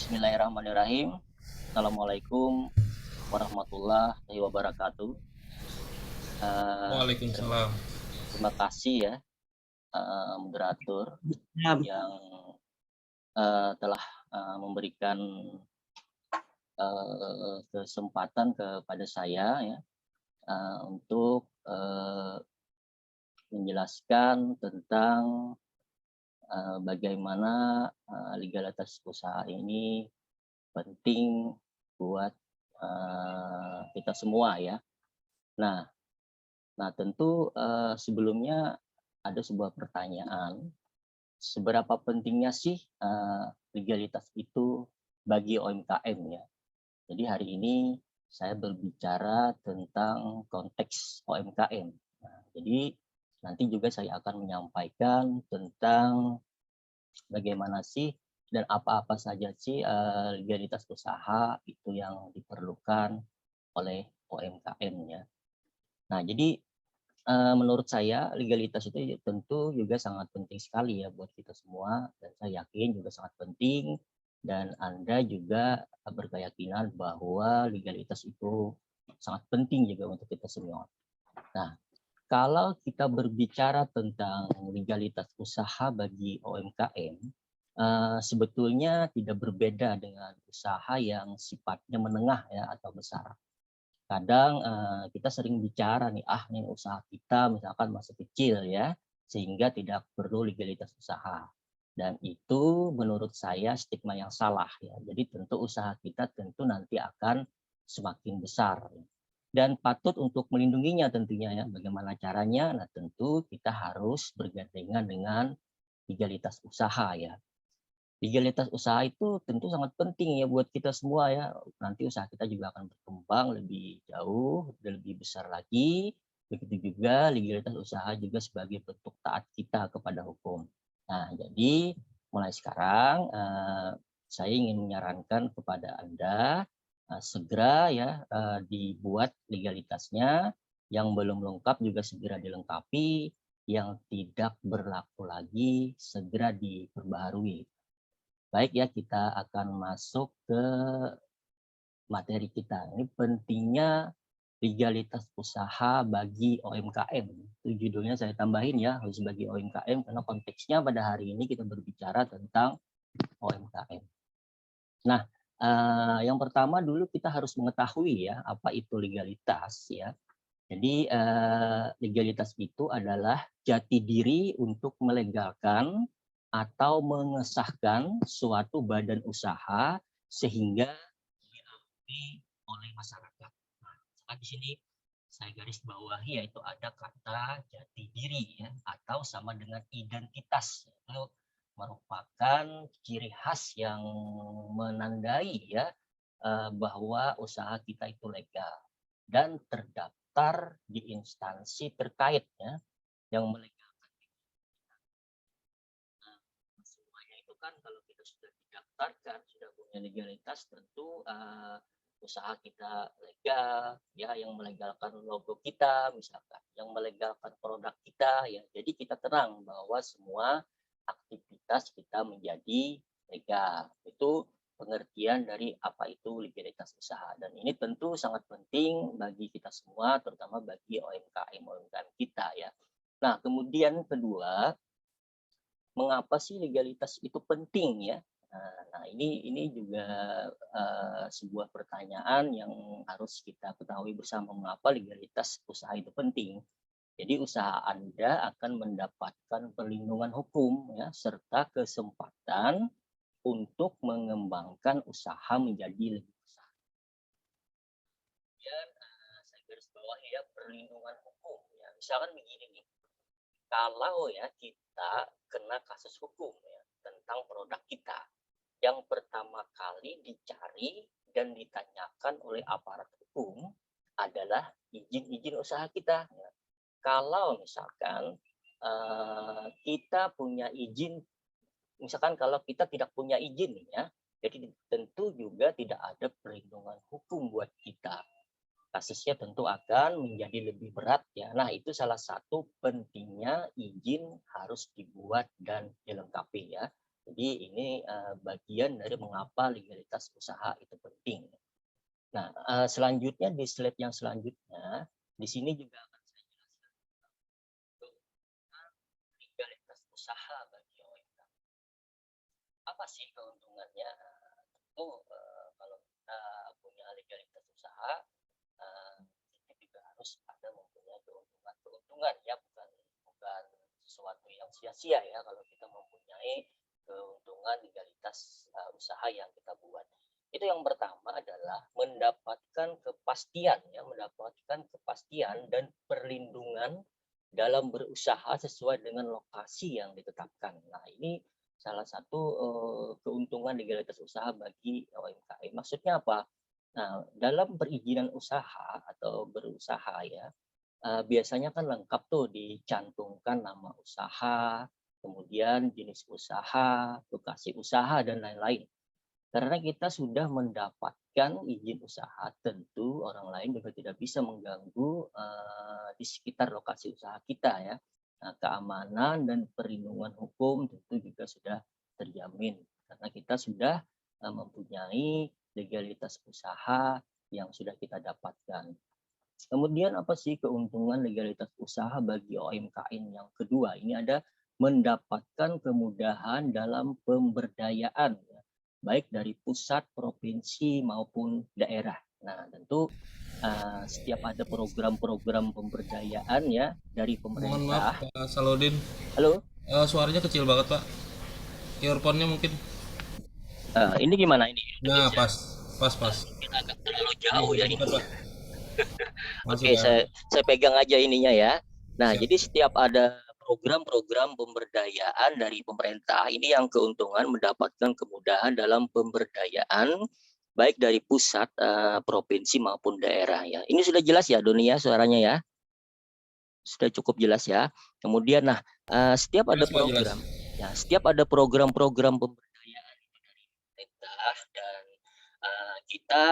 Bismillahirrahmanirrahim. Assalamualaikum warahmatullahi wabarakatuh. Eh, terima, Waalaikumsalam. terima kasih ya, moderator Ya, yang telah memberikan kesempatan kepada saya ya untuk menjelaskan tentang bagaimana legalitas usaha ini penting buat kita semua ya. Nah, tentu sebelumnya ada sebuah pertanyaan, seberapa pentingnya sih legalitas itu bagi UMKM ya? Jadi hari ini saya berbicara tentang konteks UMKM. Nah, jadi nanti juga saya akan menyampaikan tentang bagaimana sih dan apa-apa saja sih legalitas usaha itu yang diperlukan oleh UMKM ya. Nah, jadi menurut saya legalitas itu tentu juga sangat penting sekali ya buat kita semua, dan saya yakin juga sangat penting dan Anda juga berkeyakinan bahwa legalitas itu sangat penting juga untuk kita semua. Nah, kalau kita berbicara tentang legalitas usaha bagi UMKM, sebetulnya tidak berbeda dengan usaha yang sifatnya menengah ya atau besar. Kadang kita sering bicara nih, nih usaha kita misalkan masih kecil ya, sehingga tidak perlu legalitas usaha. Dan itu menurut saya stigma yang salah ya. Jadi tentu usaha kita tentu nanti akan semakin besar. Dan patut untuk melindunginya tentunya ya. Bagaimana caranya? Nah tentu kita harus bergandengan dengan legalitas usaha ya. Legalitas usaha itu tentu sangat penting ya buat kita semua ya. Nanti usaha kita juga akan berkembang lebih jauh dan lebih besar lagi. Begitu juga legalitas usaha juga sebagai bentuk taat kita kepada hukum. Nah, jadi mulai sekarang saya ingin menyarankan kepada Anda segera ya dibuat legalitasnya, yang belum lengkap juga segera dilengkapi, yang tidak berlaku lagi segera diperbaharui. Baik ya, kita akan masuk ke materi kita. Ini pentingnya legalitas usaha bagi UMKM. Itu judulnya saya tambahin ya, harus bagi UMKM karena konteksnya pada hari ini kita berbicara tentang UMKM. Nah, yang pertama dulu kita harus mengetahui ya apa itu legalitas ya. Jadi legalitas itu adalah jati diri untuk melegalkan atau mengesahkan suatu badan usaha sehingga diakui oleh masyarakat. Nah, di sini saya garis bawahi yaitu ada kata jati diri ya, atau sama dengan identitas. Itu merupakan ciri khas yang menandai ya bahwa usaha kita itu legal dan terdaftar di instansi terkait ya yang melegalkan. Nah, semuanya itu kan kalau kita sudah didaftarkan, sudah punya legalitas, tentu usaha kita legal ya, yang melegalkan logo kita misalkan, yang melegalkan produk kita ya. Jadi kita tenang bahwa semua aktivitas kita menjadi legal. Itu pengertian dari apa itu legalitas usaha, dan ini tentu sangat penting bagi kita semua, terutama bagi UMKM kita ya. Nah, kemudian kedua, mengapa sih legalitas itu penting ya? Nah, ini juga sebuah pertanyaan yang harus kita ketahui bersama, mengapa legalitas usaha itu penting. Jadi usaha Anda akan mendapatkan perlindungan hukum ya, serta kesempatan untuk mengembangkan usaha menjadi lebih besar. Kemudian saya garis bawah ya, perlindungan hukum ya. Misalkan begini nih, kalau ya kita kena kasus hukum ya tentang produk kita, yang pertama kali dicari dan ditanyakan oleh aparat hukum adalah izin-izin usaha kita. Ya. Kalau misalkan kita punya izin, misalkan kalau kita tidak punya izin ya, jadi tentu juga tidak ada perlindungan hukum buat kita. Kasusnya tentu akan menjadi lebih berat ya. Nah, itu salah satu pentingnya izin harus dibuat dan dilengkapi ya. Jadi ini bagian dari mengapa legalitas usaha itu penting. Nah, selanjutnya di slide yang selanjutnya, di sini juga akan saya jelaskan tentang legalitas usaha bagi OMK. Apa sih keuntungannya? Tentu kalau kita punya legalitas usaha, kita juga harus ada mempunyai keuntungan-keuntungan ya, bukan bukan sesuatu yang sia-sia ya kalau kita mempunyai keuntungan legalitas usaha yang kita buat. Itu yang pertama adalah mendapatkan kepastian ya, mendapatkan kepastian dan perlindungan dalam berusaha sesuai dengan lokasi yang ditetapkan. Nah, ini salah satu keuntungan legalitas usaha bagi UMKM. Maksudnya apa? Nah, dalam perizinan usaha atau berusaha ya, biasanya kan lengkap tuh dicantumkan nama usaha, kemudian jenis usaha, lokasi usaha, dan lain-lain. Karena kita sudah mendapatkan izin usaha, tentu orang lain juga tidak bisa mengganggu di sekitar lokasi usaha kita ya. Nah, keamanan dan perlindungan hukum tentu juga sudah terjamin karena kita sudah mempunyai legalitas usaha yang sudah kita dapatkan. Kemudian apa sih keuntungan legalitas usaha bagi UMKM yang kedua? Ini ada mendapatkan kemudahan dalam pemberdayaan ya, baik dari pusat, provinsi maupun daerah. Nah, tentu setiap ada program-program pemberdayaan ya dari Mohon maaf pemerintah. Pak Salodin. Halo, Suaranya kecil banget Pak. Earphone-nya mungkin. ini gimana ini? Udah Nah, bisa? pas. Pas, pas. Mungkin agak terlalu Iya, jauh ya udah dekat ini. Pak. Masuk Oke, ya. saya pegang aja ininya ya. Nah, Siap. jadi setiap ada program-program pemberdayaan dari pemerintah, ini yang keuntungan mendapatkan kemudahan dalam pemberdayaan baik dari pusat, provinsi maupun daerah ya. Ini sudah jelas ya Doni ya suaranya ya? Sudah cukup jelas ya. Kemudian nah, setiap ada Jelas Pak, jelas. program ya, setiap ada program-program pemberdayaan itu dari pemerintah dan kita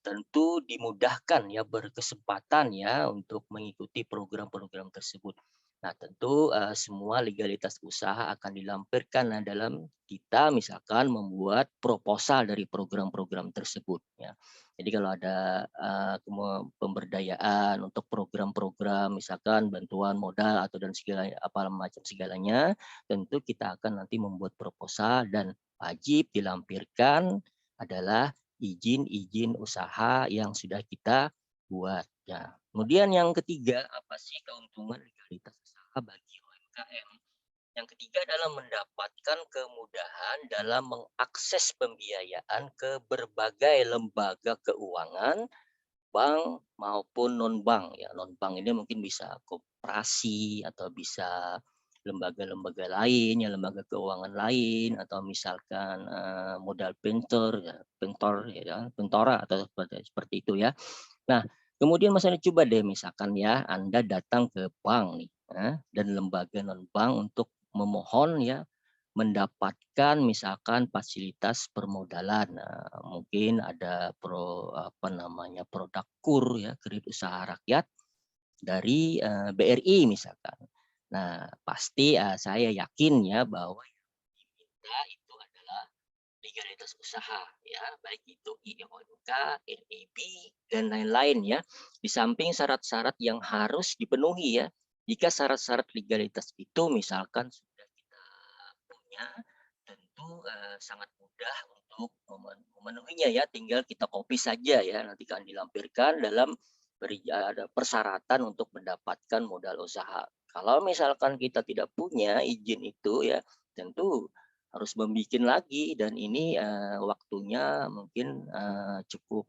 tentu dimudahkan ya berkesempatan ya untuk mengikuti program-program tersebut. Nah, tentu semua legalitas usaha akan dilampirkan dalam kita misalkan membuat proposal dari program-program tersebut ya. Jadi kalau ada pemberdayaan untuk program-program misalkan bantuan modal atau dan segala apa macam segalanya, tentu kita akan nanti membuat proposal dan wajib dilampirkan adalah izin-izin usaha yang sudah kita buat ya. Kemudian yang ketiga, apa sih keuntungan legalitas usaha bagi UMKM? Yang ketiga adalah mendapatkan kemudahan dalam mengakses pembiayaan ke berbagai lembaga keuangan, bank maupun non-bank ya. Non-bank ini mungkin bisa koperasi atau bisa lembaga-lembaga lain ya, lembaga keuangan lain atau misalkan modal pentor ya, pentora atau seperti itu ya. Nah, kemudian Mas Anda coba deh misalkan ya Anda datang ke bank nih ya, dan lembaga non-bank untuk memohon ya mendapatkan misalkan fasilitas permodalan. Nah, mungkin ada apa namanya produk KUR ya, kredit usaha rakyat dari BRI misalkan. Nah, pasti saya yakin ya bahwa yang diminta itu adalah legalitas usaha ya, baik itu IONK, NIB dan lain-lain ya. Di samping syarat-syarat yang harus dipenuhi ya. Jika syarat-syarat legalitas itu misalkan sudah kita punya, tentu sangat mudah untuk memenuhinya ya, tinggal kita copy saja ya, nanti akan dilampirkan dalam ada persyaratan untuk mendapatkan modal usaha. Kalau misalkan kita tidak punya izin itu ya, tentu harus membuat lagi dan ini waktunya mungkin cukup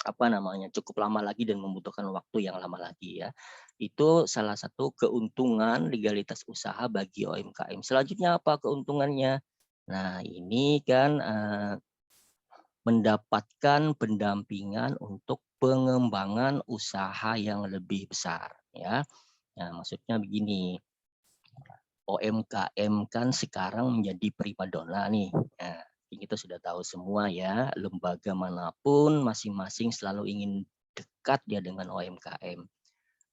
apa namanya cukup lama lagi dan membutuhkan waktu yang lama lagi ya. Itu salah satu keuntungan legalitas usaha bagi UMKM. Selanjutnya apa keuntungannya? Nah, ini kan mendapatkan pendampingan untuk pengembangan usaha yang lebih besar ya. Nah, maksudnya begini, UMKM kan sekarang menjadi primadona nih. Nah, kita sudah tahu semua ya, lembaga manapun masing-masing selalu ingin dekat ya dengan UMKM.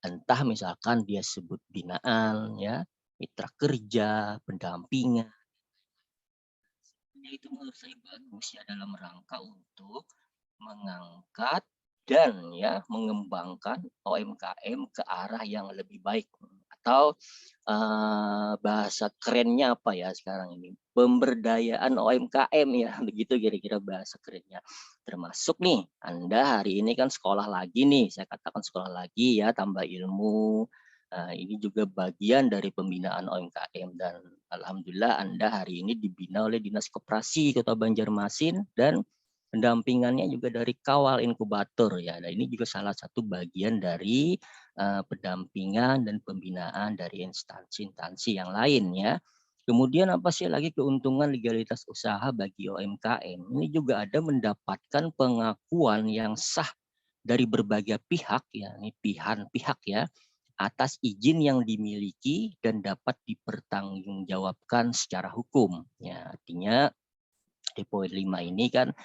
Entah misalkan dia sebut binaan ya, mitra kerja, pendampingan itu menurut saya bagus ya dalam rangka untuk mengangkat dan ya mengembangkan UMKM ke arah yang lebih baik atau bahasa kerennya apa ya sekarang ini pemberdayaan UMKM ya begitu kira-kira bahasa kerennya. Termasuk nih Anda hari ini kan sekolah lagi nih, saya katakan sekolah lagi ya tambah ilmu. Ini juga bagian dari pembinaan UMKM dan alhamdulillah Anda hari ini dibina oleh Dinas Koperasi Kota Banjarmasin dan pendampingannya juga dari Kawal Inkubator ya. Nah, ini juga salah satu bagian dari pendampingan dan pembinaan dari instansi-instansi yang lain ya. Kemudian apa sih lagi keuntungan legalitas usaha bagi UMKM? Ini juga ada mendapatkan pengakuan yang sah dari berbagai pihak ya, ini pihak ya, atas izin yang dimiliki dan dapat dipertanggungjawabkan secara hukum. Ya, artinya di poin 5 ini kan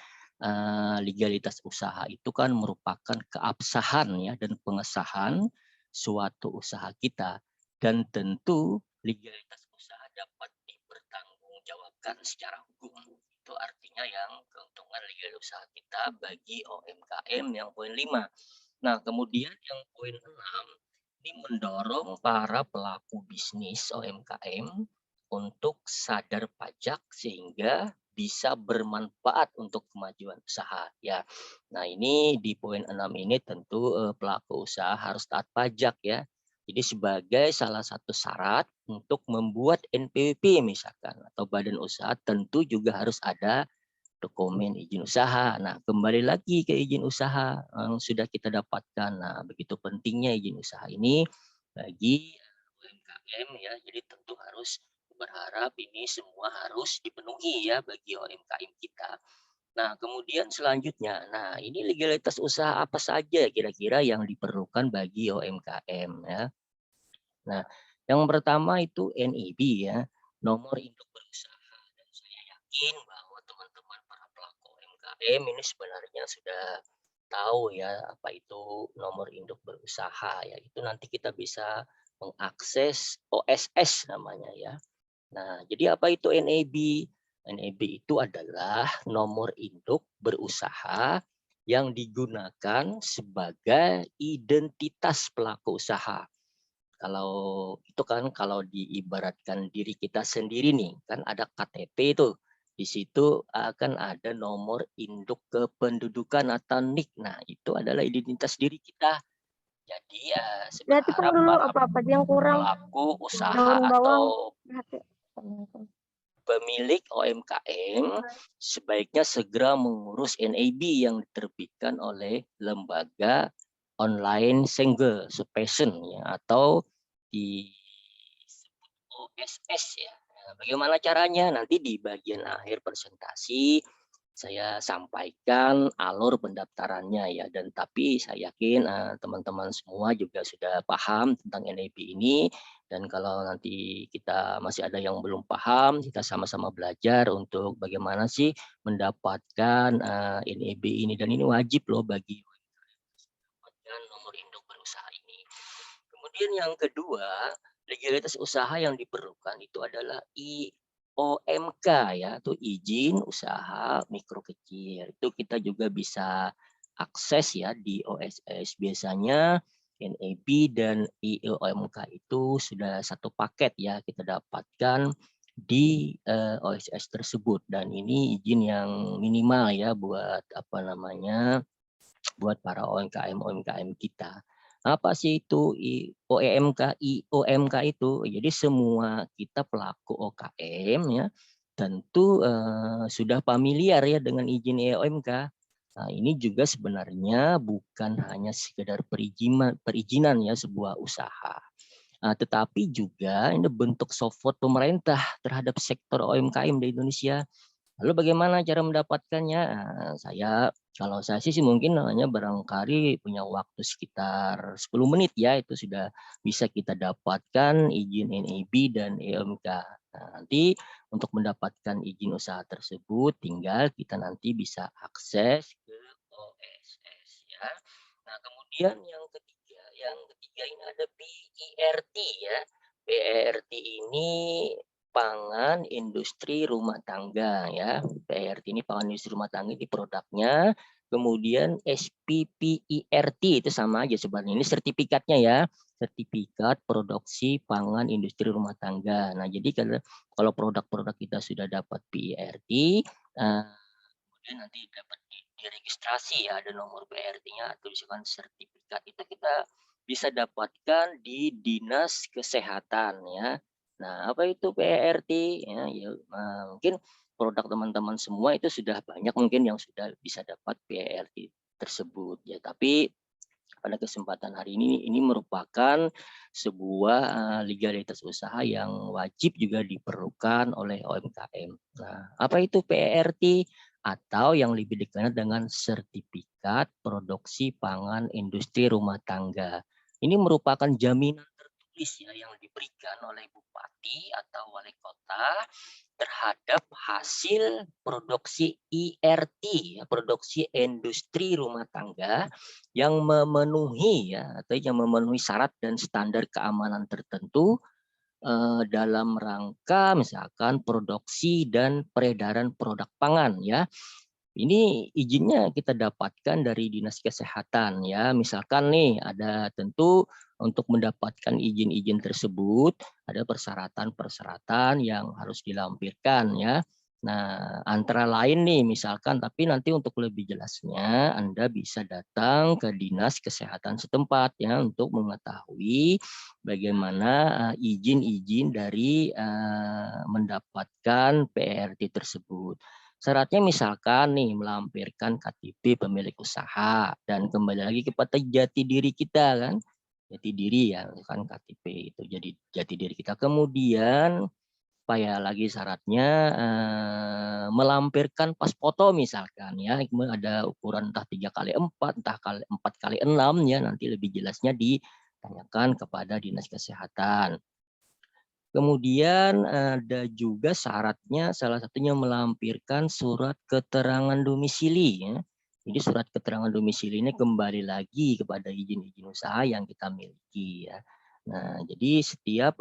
legalitas usaha itu kan merupakan keabsahan ya dan pengesahan suatu usaha kita dan tentu legalitas usaha dapat dipertanggungjawabkan secara hukum. Itu artinya yang keuntungan legalitas usaha kita bagi UMKM yang poin 5. Nah, kemudian yang poin 6 ini mendorong para pelaku bisnis UMKM untuk sadar pajak sehingga bisa bermanfaat untuk kemajuan usaha ya. Nah, ini di poin 6 ini tentu pelaku usaha harus taat pajak ya. Jadi sebagai salah satu syarat untuk membuat NPWP misalkan atau badan usaha tentu juga harus ada dokumen izin usaha. Nah, kembali lagi ke izin usaha yang sudah kita dapatkan. Nah, begitu pentingnya izin usaha ini bagi UMKM ya. Jadi tentu harus berharap ini semua harus dipenuhi ya bagi UMKM kita. Nah, kemudian selanjutnya, nah ini legalitas usaha apa saja kira-kira yang diperlukan bagi UMKM ya. Nah, yang pertama itu NIB ya, nomor induk berusaha. Dan saya yakin bahwa teman-teman para pelaku UMKM ini sebenarnya sudah tahu ya apa itu nomor induk berusaha ya. Itu nanti kita bisa mengakses OSS namanya ya. Nah, jadi apa itu NIB? NIB itu adalah nomor induk berusaha yang digunakan sebagai identitas pelaku usaha. Kalau itu kan kalau diibaratkan diri kita sendiri nih, kan ada KTP itu. Di situ akan ada nomor induk kependudukan atau NIK. Nah, itu adalah identitas diri kita. Jadi ya saya Berarti berharap dulu para apa-apa aja yang kurang. pelaku usaha Daun bawang. atau pemilik UMKM sebaiknya segera mengurus NIB yang diterbitkan oleh lembaga online single suspension ya atau disebut OSS ya. Nah, bagaimana caranya? Nanti di bagian akhir presentasi saya sampaikan alur pendaftarannya ya dan tapi saya yakin teman-teman semua juga sudah paham tentang NIB ini dan kalau nanti kita masih ada yang belum paham kita sama-sama belajar untuk bagaimana sih mendapatkan NIB ini dan ini wajib loh bagi mendapatkan nomor induk berusaha ini. Kemudian yang kedua, legalitas usaha yang diperlukan itu adalah IOMK ya, itu izin usaha mikro kecil. Itu kita juga bisa akses ya di OSS. Biasanya NEB dan IOMK itu sudah satu paket ya kita dapatkan di OSS tersebut dan ini izin yang minimal ya buat apa namanya buat para UMKM kita. Apa sih itu OEMK, IOMK itu? Jadi semua kita pelaku UKM ya tentu sudah familiar ya dengan izin IOMK. Nah, ini juga sebenarnya bukan hanya sekedar perizinan ya sebuah usaha. Tetapi juga ini bentuk support pemerintah terhadap sektor UMKM di Indonesia. Lalu bagaimana cara mendapatkannya? Kalau saya sih mungkin hanya barangkali punya waktu sekitar 10 menit ya, itu sudah bisa kita dapatkan izin NIB dan EMK. Nah, nanti untuk mendapatkan izin usaha tersebut tinggal kita nanti bisa akses ke OSS ya. Nah, kemudian yang ketiga ini ada PERT ya. PERT ini pangan industri rumah tangga ya. PRT ini pangan industri rumah tangga di produknya. Kemudian SPPIRT itu sama aja sebenarnya. Ini sertifikatnya ya. Sertifikat produksi pangan industri rumah tangga. Nah, jadi kalau produk-produk kita sudah dapat PIRT, kemudian nanti dapat diregistrasi ya, ada nomor PRT-nya atau misalkan sertifikat itu kita bisa dapatkan di Dinas Kesehatan ya. Nah, apa itu PRT? Ya, mungkin produk teman-teman semua itu sudah banyak mungkin yang sudah bisa dapat PRT tersebut ya. Tapi pada kesempatan hari ini merupakan sebuah legalitas usaha yang wajib juga diperlukan oleh UMKM. Nah, apa itu PRT? Atau yang lebih dikenal dengan sertifikat produksi pangan industri rumah tangga. Ini merupakan jaminan tertulis ya yang diberikan oleh bupati atau wali kota terhadap hasil produksi IRT, ya, produksi industri rumah tangga yang memenuhi ya atau yang memenuhi syarat dan standar keamanan tertentu dalam rangka misalkan produksi dan peredaran produk pangan ya. Ini izinnya kita dapatkan dari Dinas Kesehatan ya. Misalkan nih ada tentu untuk mendapatkan izin-izin tersebut ada persyaratan-persyaratan yang harus dilampirkan ya. Nah, antara lain nih misalkan tapi nanti untuk lebih jelasnya Anda bisa datang ke Dinas Kesehatan setempat ya untuk mengetahui bagaimana izin-izin dari mendapatkan PRT tersebut. Syaratnya misalkan nih melampirkan KTP pemilik usaha dan kembali lagi kepada jati diri kita kan. Jati diri ya kan KTP itu jadi jati diri kita. Kemudian apa ya lagi syaratnya melampirkan pas foto misalkan ya ada ukuran entah 3x4 entah 4x6 ya nanti lebih jelasnya ditanyakan kepada Dinas Kesehatan. Kemudian ada juga syaratnya salah satunya melampirkan surat keterangan domisili ya. Jadi surat keterangan domisili ini kembali lagi kepada izin-izin usaha yang kita miliki ya. Nah, jadi setiap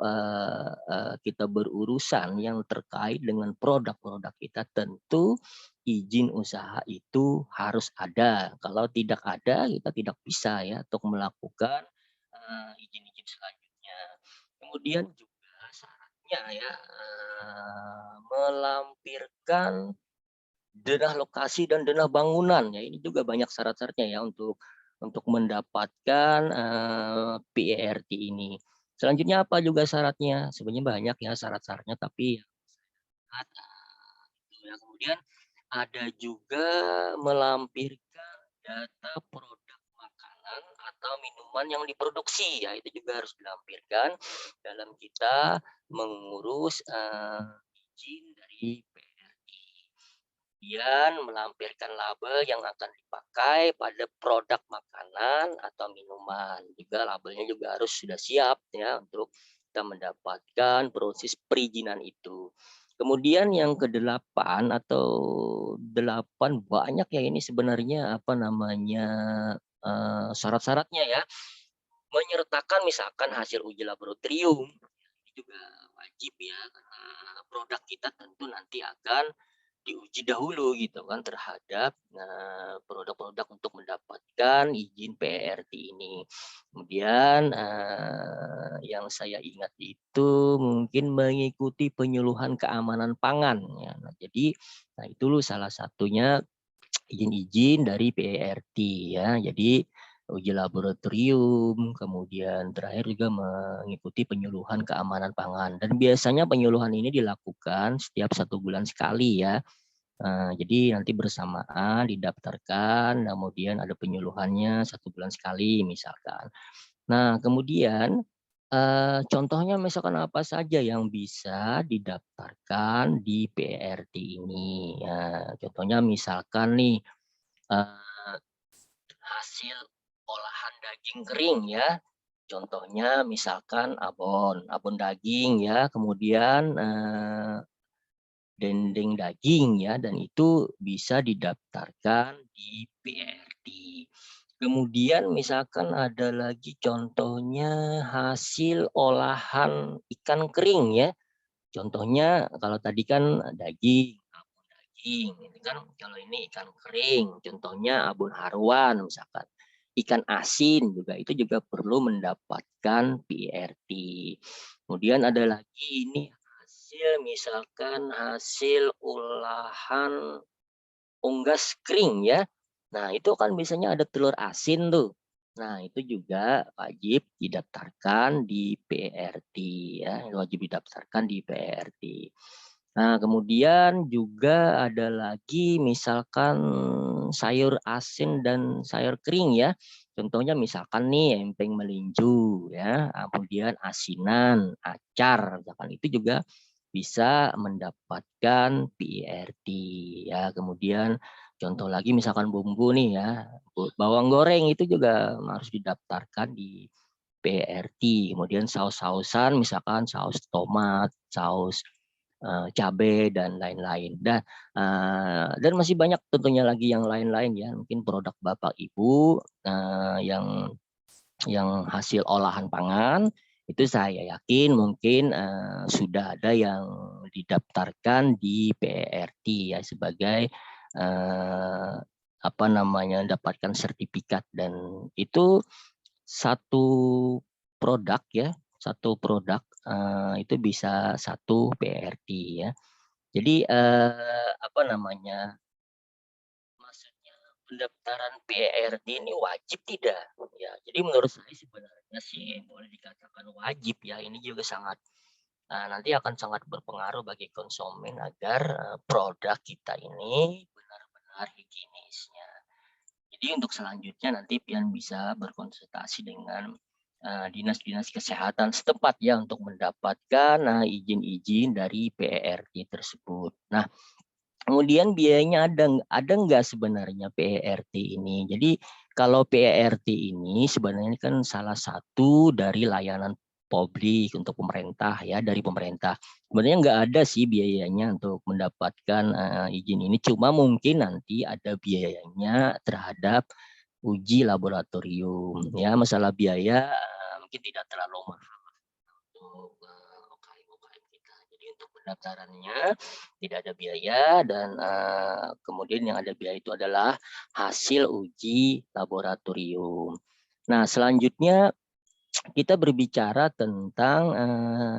kita berurusan yang terkait dengan produk-produk kita tentu izin usaha itu harus ada. Kalau tidak ada kita tidak bisa ya untuk melakukan izin-izin selanjutnya. Kemudian juga syaratnya ya melampirkan denah lokasi dan denah bangunan ya ini juga banyak syarat-syaratnya ya untuk mendapatkan PERT ini. Selanjutnya apa juga syaratnya? Sebenarnya banyak ya syarat-syaratnya tapi ya kemudian ada juga melampirkan data produk makanan atau minuman yang diproduksi ya itu juga harus dilampirkan dalam kita mengurus izin dari PRI. Kemudian melampirkan label yang akan dipakai pada produk makanan atau minuman. Juga labelnya juga harus sudah siap ya untuk kita mendapatkan proses perizinan itu. Kemudian yang ke-8 atau 8 banyak ya ini sebenarnya apa namanya syarat-syaratnya ya. Menyertakan misalkan hasil uji laboratorium ini juga wajib ya karena produk kita tentu nanti akan diuji dahulu gitu kan terhadap produk-produk untuk mendapatkan izin PRT ini. Kemudian yang saya ingat itu mungkin mengikuti penyuluhan keamanan pangan ya. Nah, jadi itu salah satunya izin-izin dari PRT ya. Jadi uji laboratorium, kemudian terakhir juga mengikuti penyuluhan keamanan pangan. Dan biasanya penyuluhan ini dilakukan setiap 1 bulan sekali ya. Jadi nanti bersamaan didaftarkan, kemudian ada penyuluhannya 1 bulan sekali misalkan. Nah kemudian contohnya misalkan apa saja yang bisa didaftarkan di PRT ini. Ya, contohnya misalkan nih hasil olahan daging kering ya. Contohnya misalkan abon daging ya, kemudian dendeng daging ya, dan itu bisa didaftarkan di PRT. Kemudian misalkan ada lagi contohnya hasil olahan ikan kering ya. Contohnya kalau tadi kan daging, abon daging, ini kan kalau ini ikan kering, contohnya abon haruan misalkan. Ikan asin juga itu juga perlu mendapatkan PRT. Kemudian ada lagi ini hasil misalkan hasil olahan unggas kering ya. Nah, itu kan biasanya ada telur asin tuh. Nah, itu juga wajib didaftarkan di PRT ya, wajib didaftarkan di PRT. Nah, kemudian juga ada lagi misalkan sayur asin dan sayur kering ya. Contohnya misalkan nih empeng melinju ya, kemudian asinan, acar, misalkan itu juga bisa mendapatkan PRT ya. Kemudian contoh lagi misalkan bumbu nih ya, bawang goreng itu juga harus didaftarkan di PRT. Kemudian saus-sausan misalkan saus tomat, saus cabai dan lain-lain. Dan masih banyak tentunya lagi yang lain-lain ya. Mungkin produk Bapak Ibu yang hasil olahan pangan itu saya yakin mungkin sudah ada yang didaftarkan di PRT ya sebagai apa namanya dapatkan sertifikat dan itu satu produk ya itu bisa satu PRT ya. Jadi apa namanya maksudnya pendaftaran PRT ini wajib tidak? Ya, jadi menurut saya sebenarnya sih boleh dikatakan wajib ya. Ini juga sangat nanti akan sangat berpengaruh bagi konsumen agar produk kita ini benar-benar higienisnya. Jadi untuk selanjutnya nanti pian bisa berkonsultasi dengan dinas-dinas kesehatan setempat ya untuk mendapatkan izin-izin dari PRT tersebut. Nah, kemudian biayanya ada nggak sebenarnya PRT ini? Jadi kalau PRT ini sebenarnya kan salah satu dari layanan publik untuk pemerintah ya dari pemerintah. Sebenarnya nggak ada sih biayanya untuk mendapatkan izin ini. Cuma mungkin nanti ada biayanya terhadap uji laboratorium. Ya masalah biaya mungkin tidak terlalu mahal untuk UKM kita. Jadi untuk pendaftarannya tidak ada biaya dan kemudian yang ada biaya itu adalah hasil uji laboratorium. Nah, selanjutnya kita berbicara tentang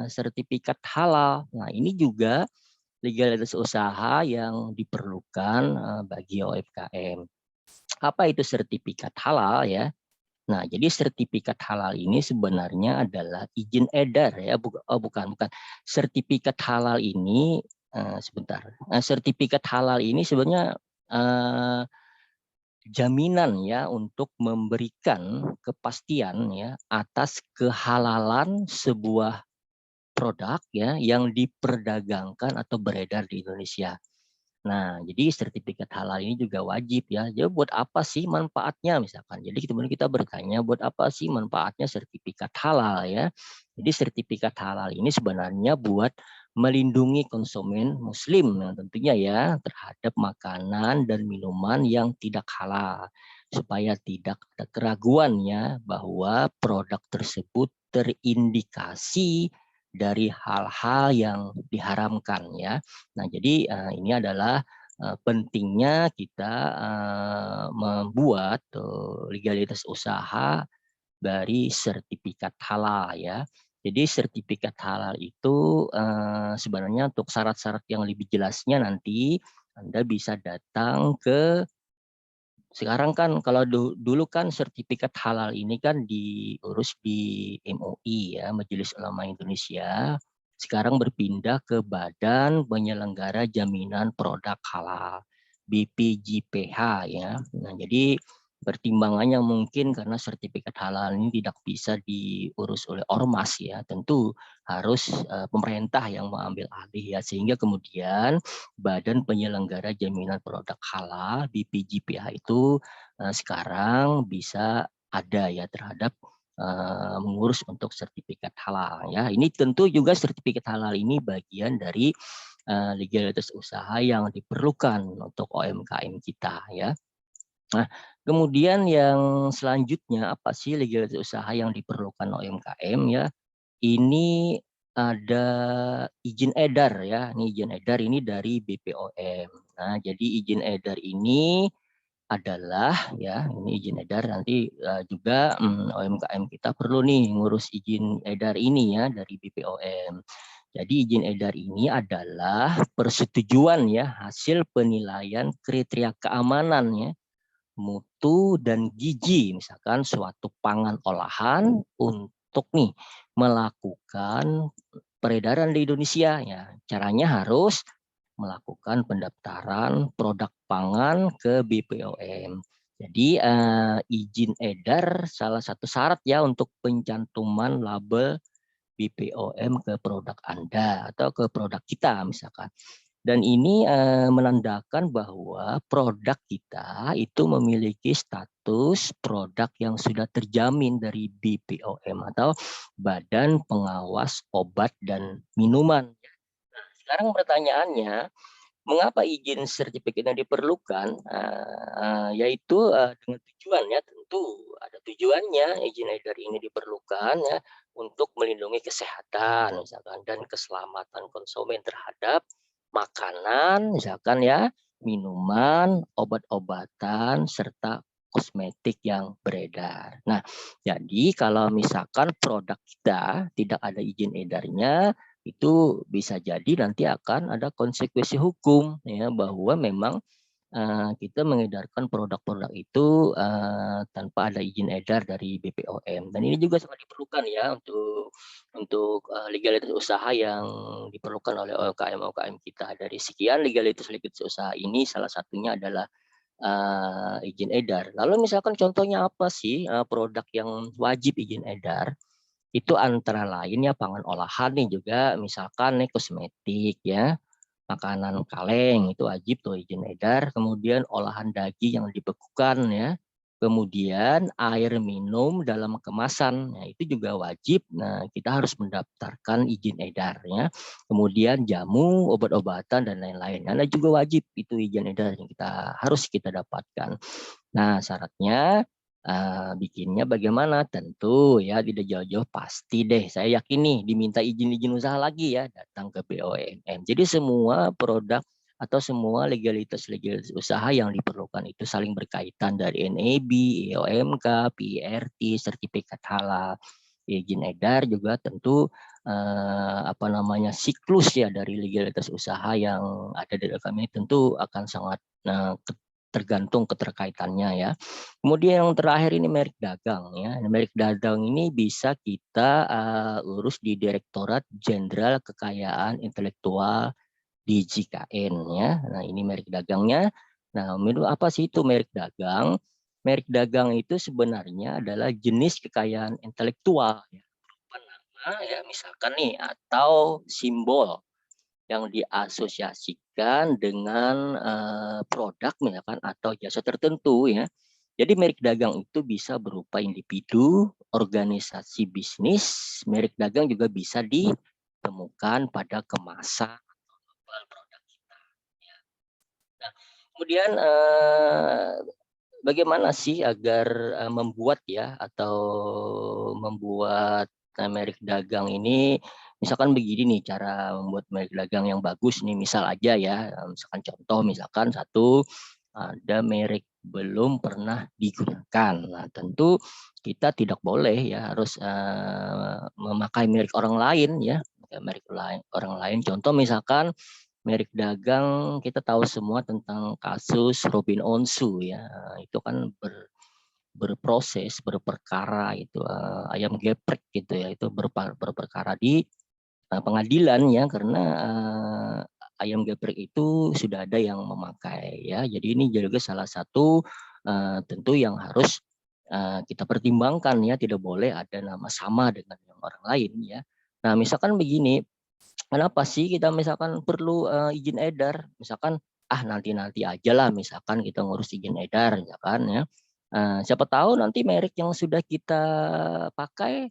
sertifikat halal. Nah, ini juga legalitas usaha yang diperlukan bagi UMKM. Apa itu sertifikat halal ya? Nah, jadi sertifikat halal ini sebenarnya adalah izin edar ya, bukan. Sertifikat halal ini sebentar. Sertifikat halal ini sebenarnya jaminan ya untuk memberikan kepastian ya atas kehalalan sebuah produk ya yang diperdagangkan atau beredar di Indonesia. Nah, jadi sertifikat halal ini juga wajib ya. Jadi buat apa sih manfaatnya misalkan? Jadi kemudian kita bertanya buat apa sih manfaatnya sertifikat halal ya? Jadi sertifikat halal ini sebenarnya buat melindungi konsumen muslim yang tentunya ya terhadap makanan dan minuman yang tidak halal supaya tidak ada keraguan ya bahwa produk tersebut terindikasi dari hal-hal yang diharamkan ya. Nah, jadi ini adalah pentingnya kita membuat legalitas usaha dari sertifikat halal ya. Jadi sertifikat halal itu sebenarnya untuk syarat-syarat yang lebih jelasnya nanti Anda bisa datang ke sekarang kan kalau dulu kan sertifikat halal ini kan diurus di MUI ya, Majelis Ulama Indonesia. Sekarang berpindah ke Badan Penyelenggara Jaminan Produk Halal, BPJPH ya. Nah, jadi pertimbangannya mungkin karena sertifikat halal ini tidak bisa diurus oleh ormas ya, tentu harus pemerintah yang mengambil alih ya, sehingga kemudian Badan Penyelenggara Jaminan Produk Halal BPJPH itu sekarang bisa ada ya terhadap mengurus untuk sertifikat halal ya. Ini tentu juga sertifikat halal ini bagian dari legalitas usaha yang diperlukan untuk UMKM kita ya. Nah, kemudian yang selanjutnya apa sih legalitas usaha yang diperlukan UMKM ya? Ini ada izin edar ya. Ini izin edar ini dari BPOM. Nah, jadi izin edar ini adalah ya, ini izin edar nanti juga UMKM kita perlu nih ngurus izin edar ini ya dari BPOM. Jadi izin edar ini adalah persetujuan ya hasil penilaian kriteria keamanan ya, mutu dan gizi misalkan suatu pangan olahan untuk nih melakukan peredaran di Indonesia ya. Caranya harus melakukan pendaftaran produk pangan ke BPOM. Jadi izin edar salah satu syarat ya untuk pencantuman label BPOM ke produk Anda atau ke produk kita misalkan. Dan ini menandakan bahwa produk kita itu memiliki status produk yang sudah terjamin dari BPOM atau Badan Pengawas Obat dan Minuman. Nah, sekarang pertanyaannya, mengapa izin sertifikatnya diperlukan? Yaitu dengan tujuan ya, tentu ada tujuannya izin edar ini diperlukan ya untuk melindungi kesehatan misalkan dan keselamatan konsumen terhadap makanan misalkan ya, minuman, obat-obatan serta kosmetik yang beredar. Nah, jadi kalau misalkan produk kita tidak ada izin edarnya, itu bisa jadi nanti akan ada konsekuensi hukum ya bahwa memang kita mengedarkan produk-produk itu tanpa ada izin edar dari BPOM. Dan ini juga sangat diperlukan ya untuk legalitas usaha yang diperlukan oleh UMKM kita. Dari sekian legalitas usaha ini salah satunya adalah izin edar. Lalu misalkan contohnya apa sih produk yang wajib izin edar? Itu antara lain ya pangan olahan nih juga misalkan nih kosmetik ya, makanan kaleng itu wajib tuh izin edar, kemudian olahan daging yang dibekukan ya, kemudian air minum dalam kemasan, nah itu juga wajib. Nah kita harus mendaftarkan izin edarnya, kemudian jamu, obat-obatan dan lain-lain, karena juga wajib itu izin edar yang harus kita dapatkan. Nah, syaratnya bikinnya bagaimana? Tentu ya tidak jauh-jauh pasti deh. Saya yakin nih diminta izin-izin usaha lagi ya datang ke BUMN. Jadi semua produk atau semua legalitas usaha yang diperlukan itu saling berkaitan dari NAB, IOMK, PIRT, sertifikat halal, izin edar juga tentu apa namanya siklus ya dari legalitas usaha yang ada di kami tentu akan sangat tergantung keterkaitannya ya. Kemudian yang terakhir ini merek dagang ya. Merek dagang ini bisa kita urus di Direktorat Jenderal Kekayaan Intelektual di JKN ya. Nah, ini merek dagangnya. Nah, menurut apa sih itu merek dagang? Merek dagang itu sebenarnya adalah jenis kekayaan intelektual ya. Berupa nama ya misalkan nih atau simbol yang diasosiasikan dengan produk misalkan atau jasa tertentu ya. Jadi merek dagang itu bisa berupa individu, organisasi bisnis, merek dagang juga bisa ditemukan pada kemasan produk kita. Ya. Nah, kemudian bagaimana sih agar membuat ya atau membuat merek dagang ini, misalkan begini nih cara membuat merek dagang yang bagus nih, misal aja ya, misalkan contoh misalkan satu ada merek belum pernah digunakan. Nah, tentu kita tidak boleh ya harus memakai merek orang lain ya, merek lain orang lain. Contoh misalkan merek dagang kita tahu semua tentang kasus Robin Onsu ya, itu kan berproses berperkara itu ayam geprek gitu ya, itu berperkara di pengadilan ya karena ayam geprek itu sudah ada yang memakai ya. Jadi ini juga salah satu tentu yang harus kita pertimbangkan ya, tidak boleh ada nama sama dengan yang orang lain ya. Nah misalkan begini, kenapa sih kita misalkan perlu izin edar? Misalkan nanti aja lah misalkan kita ngurus izin edar misalkan ya. Siapa tahu nanti merek yang sudah kita pakai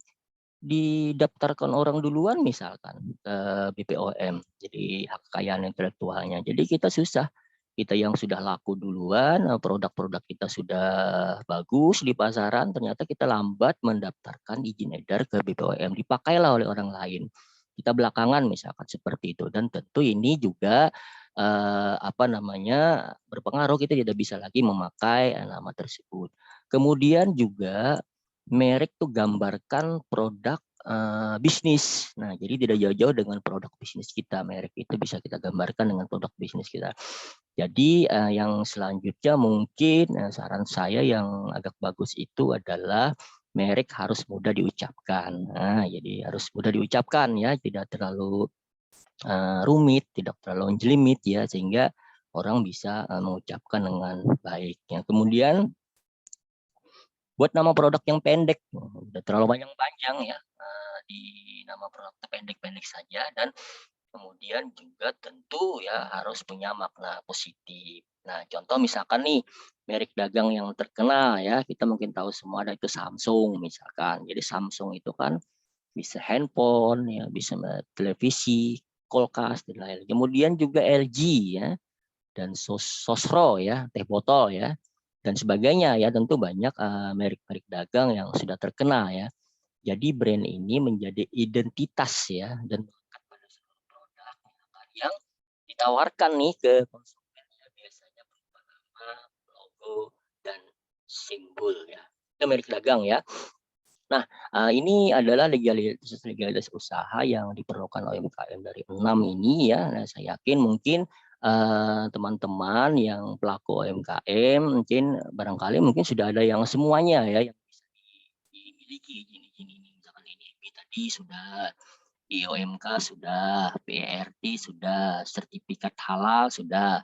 didaftarkan orang duluan misalkan ke BPOM. Jadi hak kekayaan intelektualnya. Jadi kita susah. Kita yang sudah laku duluan, produk-produk kita sudah bagus di pasaran, ternyata kita lambat mendaftarkan izin edar ke BPOM. Dipakailah oleh orang lain. kita belakangan misalkan seperti itu. Dan tentu ini juga berpengaruh, kita tidak bisa lagi memakai nama tersebut. Kemudian juga merek tuh gambarkan produk bisnis. Nah, jadi tidak jauh-jauh dengan produk bisnis kita. Merek itu bisa kita gambarkan dengan produk bisnis kita. Jadi yang selanjutnya mungkin saran saya yang agak bagus itu adalah merek harus mudah diucapkan. Nah, jadi harus mudah diucapkan ya, tidak terlalu rumit, tidak terlalu jelimet ya, sehingga orang bisa mengucapkan dengan baik. Ya. Kemudian buat nama produk yang pendek, udah terlalu panjang ya, di nama produk pendek-pendek saja, dan kemudian juga tentu ya harus punya makna positif. Nah, contoh misalkan nih merek dagang yang terkenal ya, kita mungkin tahu semua ada itu Samsung misalkan. Jadi Samsung itu kan bisa handphone ya, bisa televisi, kulkas dan lain-lain. Kemudian juga LG ya, dan Sosro ya, teh botol ya, dan sebagainya ya. Tentu banyak merek-merek dagang yang sudah terkenal ya. Jadi brand ini menjadi identitas ya, dan melekat pada seluruh produk yang ditawarkan nih ke konsumen ya, biasanya berupa nama, logo, dan simbol ya. Itu merek dagang ya. Nah, ini adalah legalitas usaha yang diperlukan UMKM dari 6 ini ya. Nah, saya yakin mungkin teman-teman yang pelaku UMKM mungkin barangkali mungkin sudah ada yang semuanya ya, yang bisa dimiliki izin-izin ini. Misalkan IDB tadi sudah, IOMK sudah, PRT sudah, sertifikat halal sudah,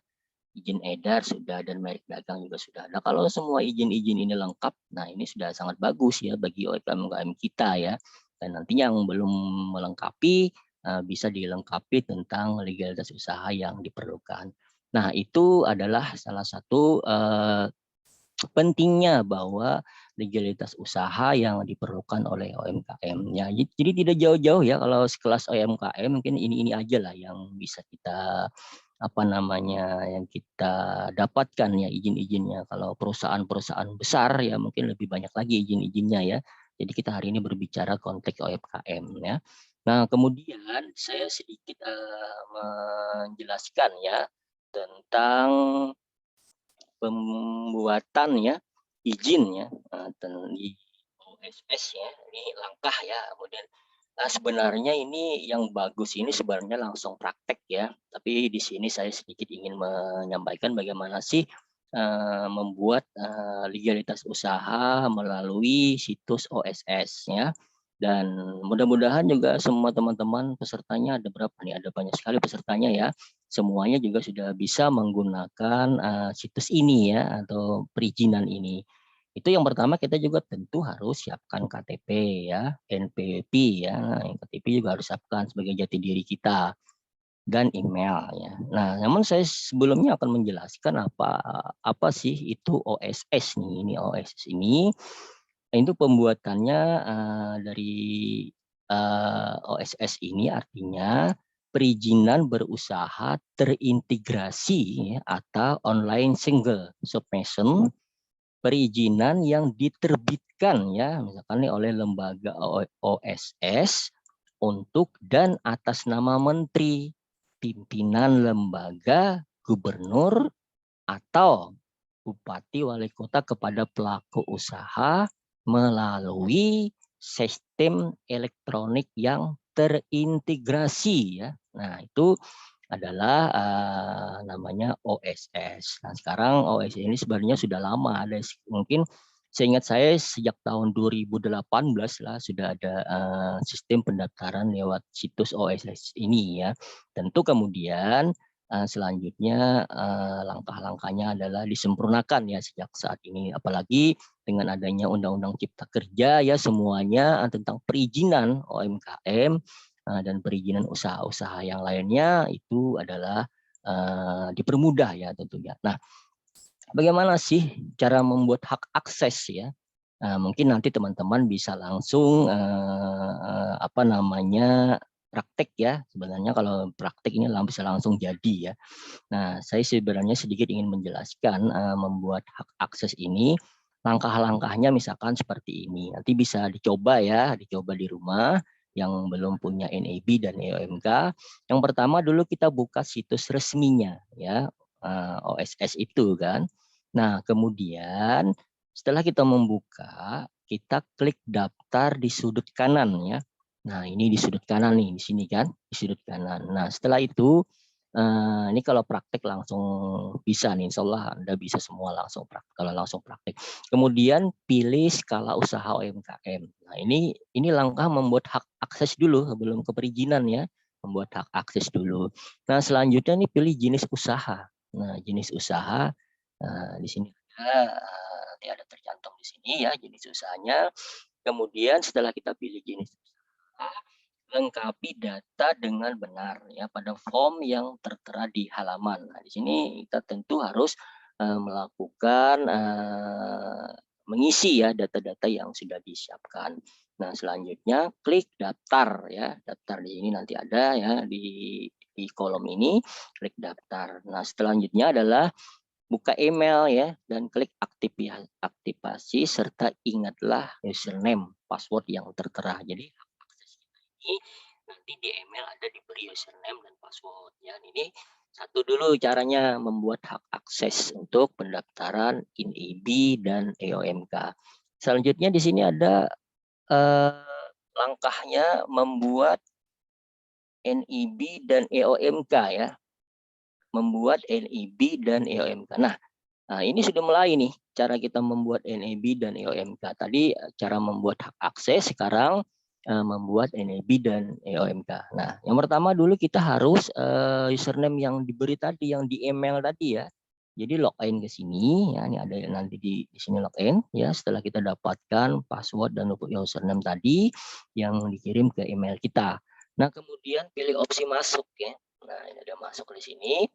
izin edar sudah, dan merek dagang juga sudah. Nah, kalau semua izin-izin ini lengkap, nah ini sudah sangat bagus ya bagi UMKM kita ya. Dan nantinya yang belum melengkapi bisa dilengkapi tentang legalitas usaha yang diperlukan. Nah, itu adalah salah satu pentingnya bahwa legalitas usaha yang diperlukan oleh UMKM. Ya, jadi tidak jauh-jauh ya, kalau sekelas UMKM mungkin ini aja lah yang bisa kita yang kita dapatkan ya izin-izinnya. Kalau perusahaan-perusahaan besar ya mungkin lebih banyak lagi izin-izinnya ya. Jadi kita hari ini berbicara konteks UMKM ya. Nah, kemudian saya sedikit menjelaskan ya tentang pembuatan ya izin ya di OSS ya. Ini langkah ya. Kemudian sebenarnya ini yang bagus ini sebenarnya langsung praktek ya. Tapi di sini saya sedikit ingin menyampaikan bagaimana sih membuat legalitas usaha melalui situs OSS ya. Dan mudah-mudahan juga semua teman-teman pesertanya, ada berapa nih? Ada banyak sekali pesertanya ya. Semuanya juga sudah bisa menggunakan situs ini ya, atau perizinan ini. Itu yang pertama, kita juga tentu harus siapkan KTP ya, NPWP ya. Nah, yang KTP juga harus siapkan sebagai jati diri kita, dan email ya. Nah, namun saya sebelumnya akan menjelaskan apa sih itu OSS nih. Ini OSS ini itu pembuatannya dari OSS ini artinya perizinan berusaha terintegrasi ya, atau online single submission, perizinan yang diterbitkan ya misalkan nih oleh lembaga OSS untuk dan atas nama menteri, pimpinan lembaga, gubernur, atau bupati wali kota kepada pelaku usaha melalui sistem elektronik yang terintegrasi ya. Nah, itu adalah namanya OSS. Nah, sekarang OSS ini sebenarnya sudah lama, ada mungkin seingat saya sejak tahun 2018 lah sudah ada sistem pendaftaran lewat situs OSS ini ya. Tentu kemudian selanjutnya langkah-langkahnya adalah disempurnakan ya sejak saat ini, apalagi dengan adanya Undang-Undang Cipta Kerja ya, semuanya tentang perizinan UMKM dan perizinan usaha-usaha yang lainnya itu adalah dipermudah ya tentunya. Nah, bagaimana sih cara membuat hak akses ya? Mungkin nanti teman-teman bisa langsung praktek ya. Sebenarnya kalau praktek ini bisa langsung jadi ya. Nah, saya sebenarnya sedikit ingin menjelaskan membuat hak akses ini. Langkah-langkahnya misalkan seperti ini. Nanti bisa dicoba ya, dicoba di rumah. yang belum punya NAB dan EOMK, yang pertama dulu kita buka situs resminya ya, OSS itu kan. Nah, kemudian setelah kita membuka, kita klik daftar di sudut kanan ya. Nah, ini di sudut kanan nih, di sini kan, di sudut kanan. Nah, setelah itu ini kalau praktek langsung bisa nih, insya Allah Anda bisa semua langsung praktek, kalau langsung praktek. Kemudian pilih skala usaha UMKM. Nah, ini langkah membuat hak akses dulu sebelum ke perizinan ya, membuat hak akses dulu. Nah, selanjutnya nih pilih jenis usaha. Nah, jenis usaha di sini ada, nanti ada tercantum di sini ya jenis usahanya. Kemudian setelah kita pilih jenis usaha, lengkapi data dengan benar ya pada form yang tertera di halaman. Nah, di sini kita tentu harus melakukan mengisi ya data-data yang sudah disiapkan. Nah, selanjutnya klik daftar ya. Daftar di sini nanti ada ya di kolom ini, klik daftar. Nah, selanjutnya adalah buka email ya dan klik aktivasi serta ingatlah username password yang tertera. Jadi akses kita ini nanti di email ada diberi username dan password ya. Ini satu dulu caranya membuat hak akses untuk pendaftaran NIB dan EOMK. Selanjutnya di sini ada langkahnya membuat NIB dan EOMK ya. Membuat NIB dan EOMK. Nah, ini sudah mulai nih cara kita membuat NAB dan EOMK. Tadi cara membuat hak akses, sekarang membuat NAB dan EOMK. Nah, yang pertama dulu kita harus username yang diberi tadi, yang di email tadi ya. Jadi login ke sini ya, ini ada nanti di sini login ya. Setelah kita dapatkan password dan username tadi yang dikirim ke email kita. Nah, kemudian pilih opsi masuk ya. Nah, ini ada masuk di sini.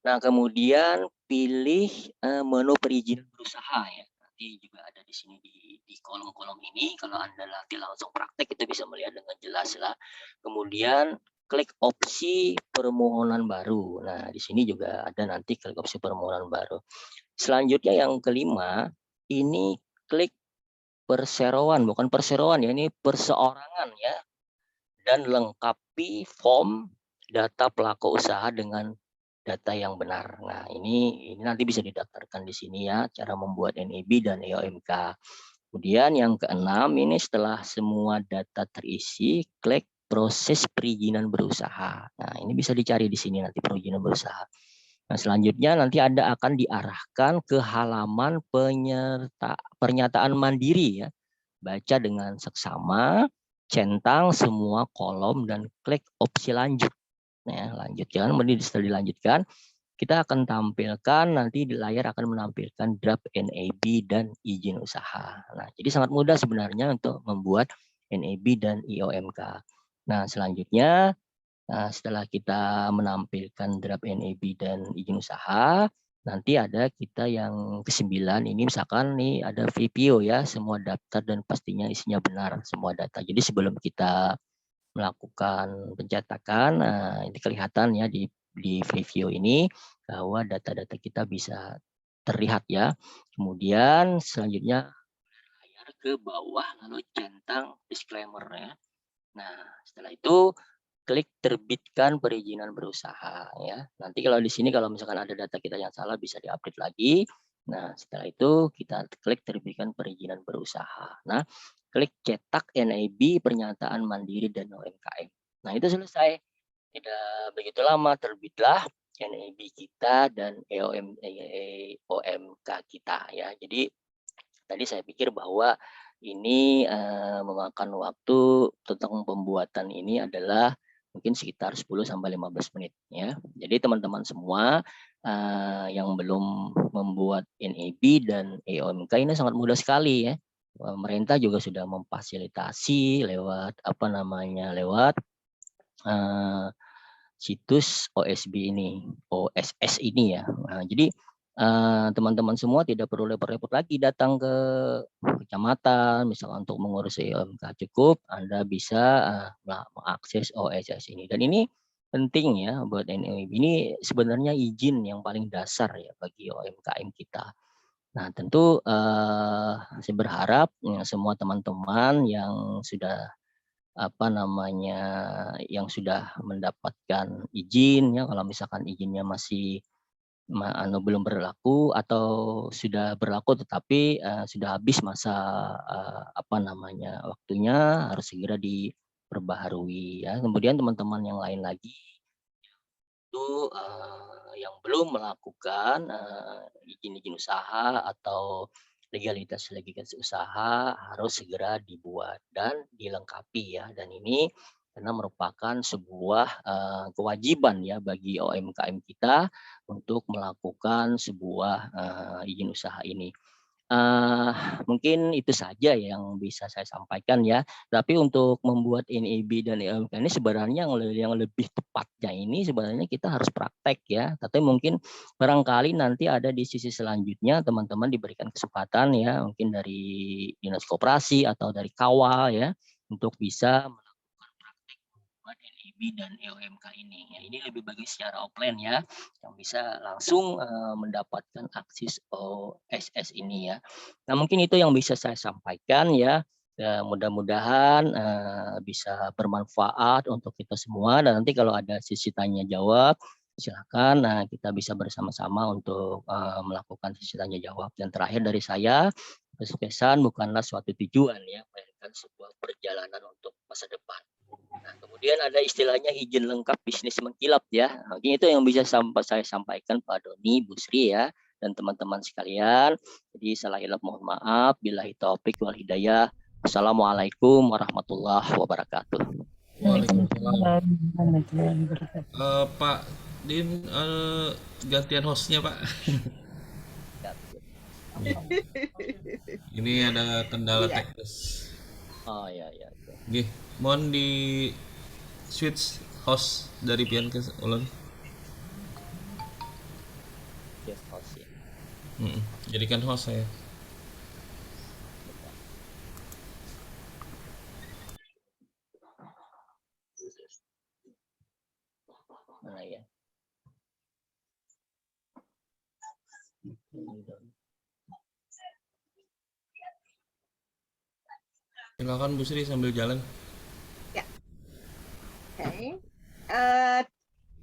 Nah, kemudian pilih menu perizinan berusaha ya. Nanti juga ada di sini di kolom-kolom ini. Kalau Anda nanti langsung praktek itu bisa melihat dengan jelas lah. Kemudian klik opsi permohonan baru. Nah, di sini juga ada nanti klik opsi permohonan baru. Selanjutnya yang kelima, ini klik perseroan, bukan perseroan ya, ini perseorangan ya. Dan lengkapi form data pelaku usaha dengan data yang benar. Nah, ini nanti bisa didaftarkan di sini ya, cara membuat NIB dan EOMK. Kemudian yang keenam, ini setelah semua data terisi, klik proses perizinan berusaha. Nah, ini bisa dicari di sini nanti perizinan berusaha. Nah, selanjutnya nanti Anda akan diarahkan ke halaman pernyataan mandiri ya. Baca dengan seksama, centang semua kolom dan klik opsi lanjut. Nah, lanjutkan, kemudian setelah dilanjutkan, kita akan tampilkan nanti di layar akan menampilkan draft NAB dan izin usaha. Nah, jadi sangat mudah sebenarnya untuk membuat NAB dan IOMK. Nah, selanjutnya setelah kita menampilkan draft NAB dan izin usaha, nanti ada kita yang ke-9 ini misalkan nih ada VPO ya, semua daftar dan pastinya isinya benar semua data. Jadi sebelum kita melakukan pencetakan, ini kelihatan ya di preview ini bahwa data-data kita bisa terlihat ya. Kemudian selanjutnya layar ke bawah lalu centang disclaimer ya. Nah, setelah itu klik terbitkan perizinan berusaha ya. Nanti kalau di sini kalau misalkan ada data kita yang salah bisa diupdate lagi. Nah, setelah itu kita klik terbitkan perizinan berusaha. Nah, klik cetak NIB pernyataan mandiri dan UMKM. Nah, itu selesai. Tidak begitu lama terbitlah NIB kita dan EOMK kita ya. Jadi tadi saya pikir bahwa ini memakan waktu tentang pembuatan ini adalah mungkin sekitar 10 sampai 15 menit ya. Jadi teman-teman semua yang belum membuat NAB dan EOMK ini sangat mudah sekali ya. Pemerintah juga sudah memfasilitasi lewat apa namanya lewat situs OSB ini, OSS ini ya. Nah, jadi teman-teman semua tidak perlu repot-repot lagi datang ke kecamatan, misalnya untuk mengurus IOMK, cukup Anda bisa mengakses OSS ini. Dan ini penting ya buat NIB. Ini sebenarnya izin yang paling dasar ya bagi UMKM kita. Nah, tentu saya berharap ya, semua teman-teman yang sudah apa namanya, yang sudah mendapatkan izin ya, kalau misalkan izinnya masih belum berlaku atau sudah berlaku tetapi sudah habis masa apa namanya, waktunya, harus segera diperbaharui ya. Kemudian teman-teman yang lain lagi itu yang belum melakukan izin-izin usaha atau legalitas usaha harus segera dibuat dan dilengkapi ya. Dan ini karena merupakan sebuah kewajiban ya bagi UMKM kita untuk melakukan sebuah izin usaha ini. Eee, Mungkin itu saja yang bisa saya sampaikan ya. Tapi untuk membuat NIB dan IMK ini sebenarnya yang lebih tepatnya ini sebenarnya kita harus praktek ya. Tapi mungkin barangkali nanti ada di sisi selanjutnya teman-teman diberikan kesempatan ya, mungkin dari dinas koperasi atau dari kawal ya, untuk bisa melakukan praktek membuat NIB dan EOMK ini. Ya, ini lebih bagus secara offline ya, yang bisa langsung mendapatkan akses OSS ini ya. Nah mungkin itu yang bisa saya sampaikan ya. Mudah-mudahan bisa bermanfaat untuk kita semua dan nanti kalau ada sesi tanya jawab silakan kita bisa bersama-sama untuk melakukan sesi tanya jawab. Dan terakhir dari saya, kesuksesan bukanlah suatu tujuan ya, melainkan sebuah perjalanan untuk masa depan. Nah, kemudian ada istilahnya izin lengkap bisnis mengkilap ya. Mungkin itu yang bisa saya sampaikan Pak Doni, Bu Sri ya, dan teman-teman sekalian. Jadi salah hilap mohon maaf. Billahi taufik wal hidayah. Assalamualaikum warahmatullahi wabarakatuh. Waalaikumsalam. Pak Din, gantian hostnya Pak. Ini ada kendala Iya. teknis. Oh ya ya. Gih, mohon di switch host dari Pian ke Ulun. Yes, host ya. Jadikan host saya. Mana ya? Silakan Bu Sri sambil jalan. Ya. Oke.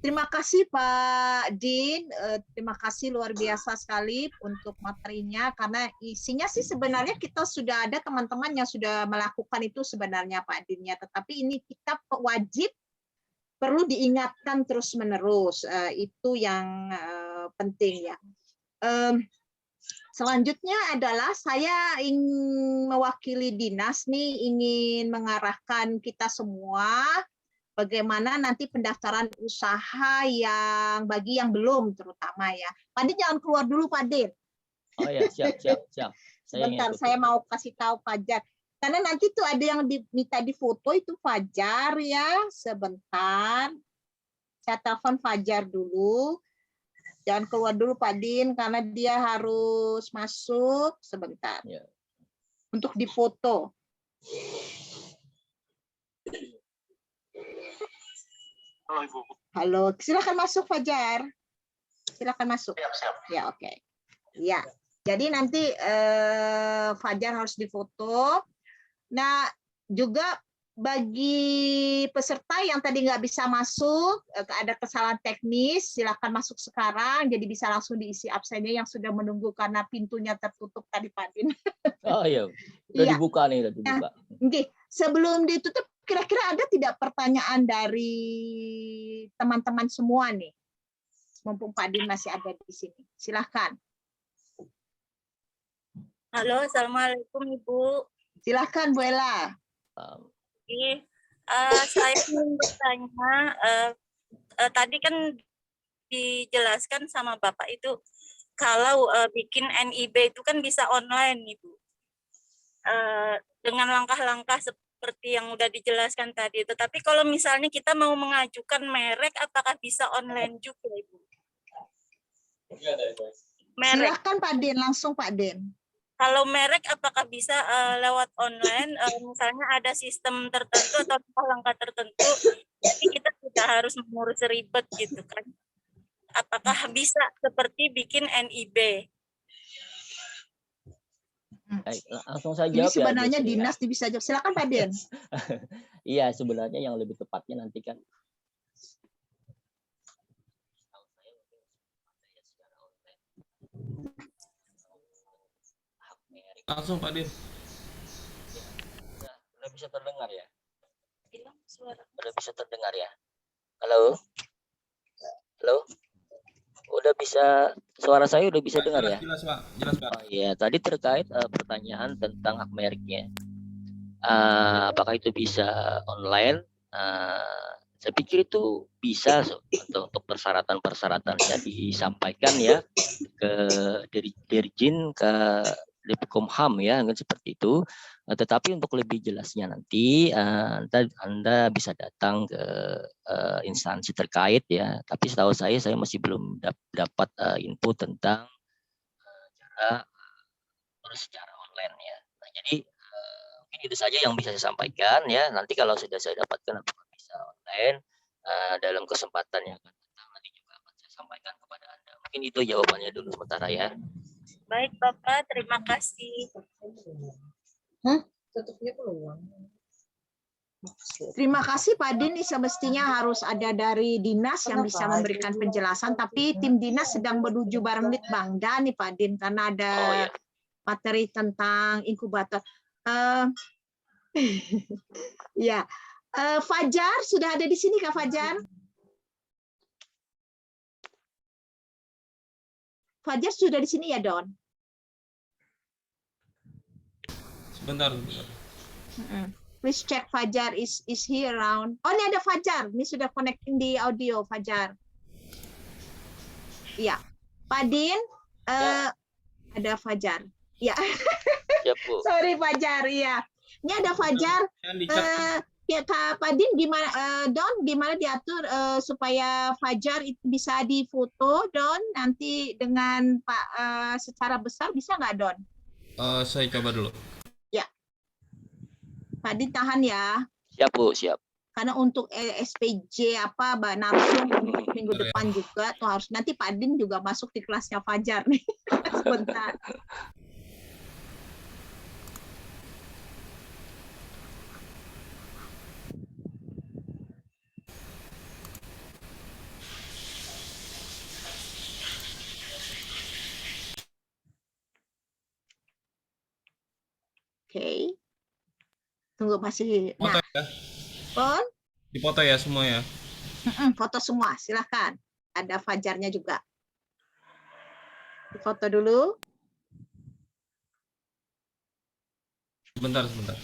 Terima kasih Pak Din. Terima kasih luar biasa sekali untuk materinya karena isinya sih sebenarnya kita sudah ada teman-teman yang sudah melakukan itu sebenarnya Pak Din ya. Tetapi ini kita wajib perlu diingatkan terus-menerus. Itu yang penting ya. Selanjutnya adalah saya ingin mewakili dinas nih, ingin mengarahkan kita semua bagaimana nanti pendaftaran usaha yang bagi yang belum terutama ya. Pak Din jangan keluar dulu Pak Din. Oh ya, siap. Sebentar, saya mau kasih tahu Fajar. Karena nanti tuh ada yang diminta difoto itu Fajar ya. Sebentar. Saya telepon Fajar dulu. Jangan keluar dulu Pak Din karena dia harus masuk sebentar. Ya. Untuk difoto. Halo Ibu. Halo, silakan masuk Fajar. Silakan masuk. Siap. Ya, oke. Ya. Jadi nanti Fajar harus difoto. Nah, juga bagi peserta yang tadi nggak bisa masuk, ada kesalahan teknis, silakan masuk sekarang. Jadi bisa langsung diisi absennya yang sudah menunggu karena pintunya tertutup tadi Pak Din. Oh iya, udah Iya. dibuka nih, udah dibuka. Oke, sebelum ditutup, kira-kira ada tidak pertanyaan dari teman-teman semua nih? Mumpung Pak Din masih ada di sini. Silahkan. Halo, Assalamualaikum Ibu. Silahkan Bu Ella. Saya ingin bertanya, tadi kan dijelaskan sama Bapak itu kalau bikin NIB itu kan bisa online Ibu. Dengan langkah-langkah seperti yang udah dijelaskan tadi. Tetapi kalau misalnya kita mau mengajukan merek, apakah bisa online juga Ibu? Merek. Silahkan Pak Din, langsung Pak Din. Kalau merek apakah bisa lewat online, misalnya ada sistem tertentu atau langkah tertentu, tapi kita tidak harus mengurus ribet gitu kan? Apakah bisa seperti bikin NIB? Baik, langsung saya Ini jawab ya. sebenarnya dinas bisa jawab. Silakan Pak Din. Iya, sebenarnya yang lebih tepatnya nanti kan Langsung Pak Din. udah bisa terdengar ya? Hilang suara. Udah bisa terdengar ya? Halo? Halo? Udah bisa, suara saya udah bisa dengar ya? Jelas Pak, jelas Pak. Oh iya, tadi terkait pertanyaan tentang hak mereknya. Apakah itu bisa online? Saya pikir itu bisa untuk persyaratan-persyaratannya disampaikan ya ke Dirjen, ke Dekomham ya, kan seperti itu. Tetapi untuk lebih jelasnya nanti Anda bisa datang ke instansi terkait ya. Tapi setahu saya masih belum dapat info tentang cara secara online ya. Nah, jadi mungkin itu saja yang bisa saya sampaikan ya. Nanti kalau sudah saya dapatkan apakah bisa online dalam kesempatan yang akan datang, nanti juga akan saya sampaikan kepada Anda. Mungkin itu jawabannya dulu sementara ya. Baik Bapak, terima kasih. Tutupnya peluang. Terima kasih Pak Din, ini semestinya harus ada dari dinas yang bisa memberikan penjelasan, tapi tim dinas sedang menuju bareng Litbangda nih Pak Din, karena ada Oh ya. materi tentang inkubator. Ya, Fajar sudah ada di sini Kak Fajar? Fajar sudah di sini ya Don? Sebentar. Please check Fajar is here around. Oh, ini ada Fajar. Ini sudah connecting di audio Fajar. Iya. Pak Din, ada Fajar. Ya. Siap, Bu. Sorry Fajar, iya. Ini ada Fajar. Ya Pak Din, gimana Don, gimana diatur supaya Fajar itu bisa difoto Don, nanti dengan Pak secara besar bisa nggak Don? Saya coba dulu. Pak Din tahan ya. Siap, Bu, siap. Karena untuk SPJ apa narsum minggu depan juga tuh harus, nanti Pak Din juga masuk di kelasnya Fajar nih. Sebentar. Oke. Tunggu masih. Foto ya? Pon? Dipoto ya semua ya? Foto semua, silahkan. Ada Fajarnya juga. Foto dulu. Sebentar, sebentar.